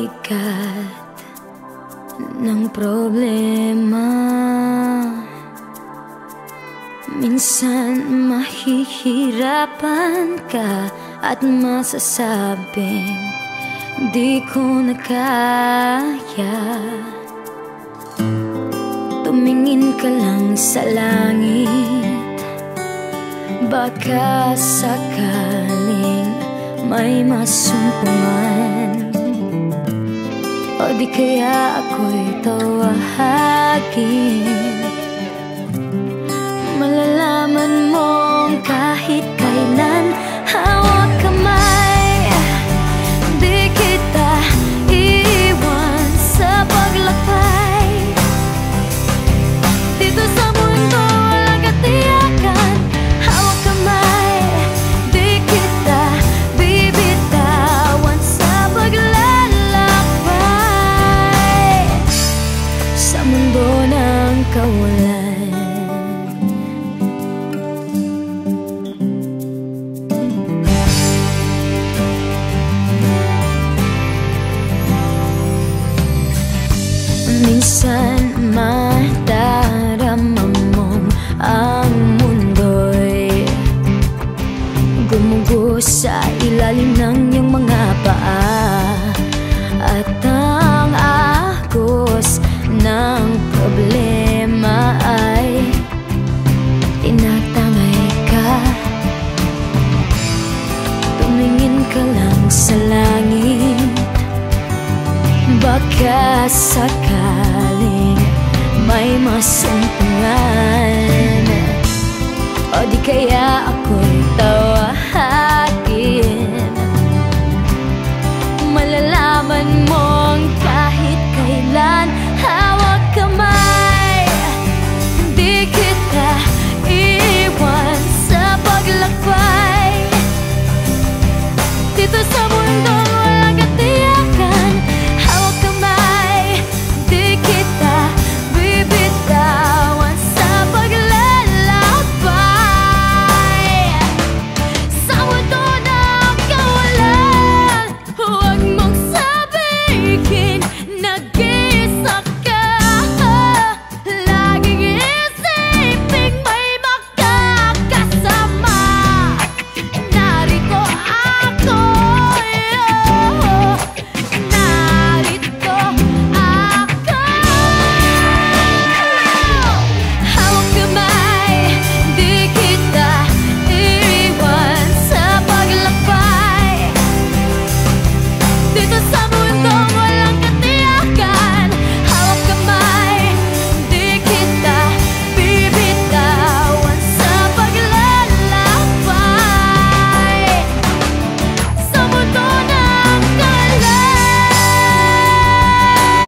bigat ng problema. Minsan mahihirapan ka at masasabing di ko na kaya. Tumingin ka lang sa langit, baka sakaling may masumpungan, o di kaya ako'y tawagin. Malalaman mong kahit kailan hawak kamay, di kita iiwan sa paglakbay. Dito sa mundo walang katiyakan, hawak kamay, di kita bibitawan sa paglalakbay. Sa mundo ng kawalan, minsan madarama mong ang mundo'y gumugos sa ilalim ng iyong mga paa, at ang agos ng problema ay tinatangay ka. Tumingin ka lang sa langit, baka sakaling may masumpungan, o di kaya ako'y tawagin.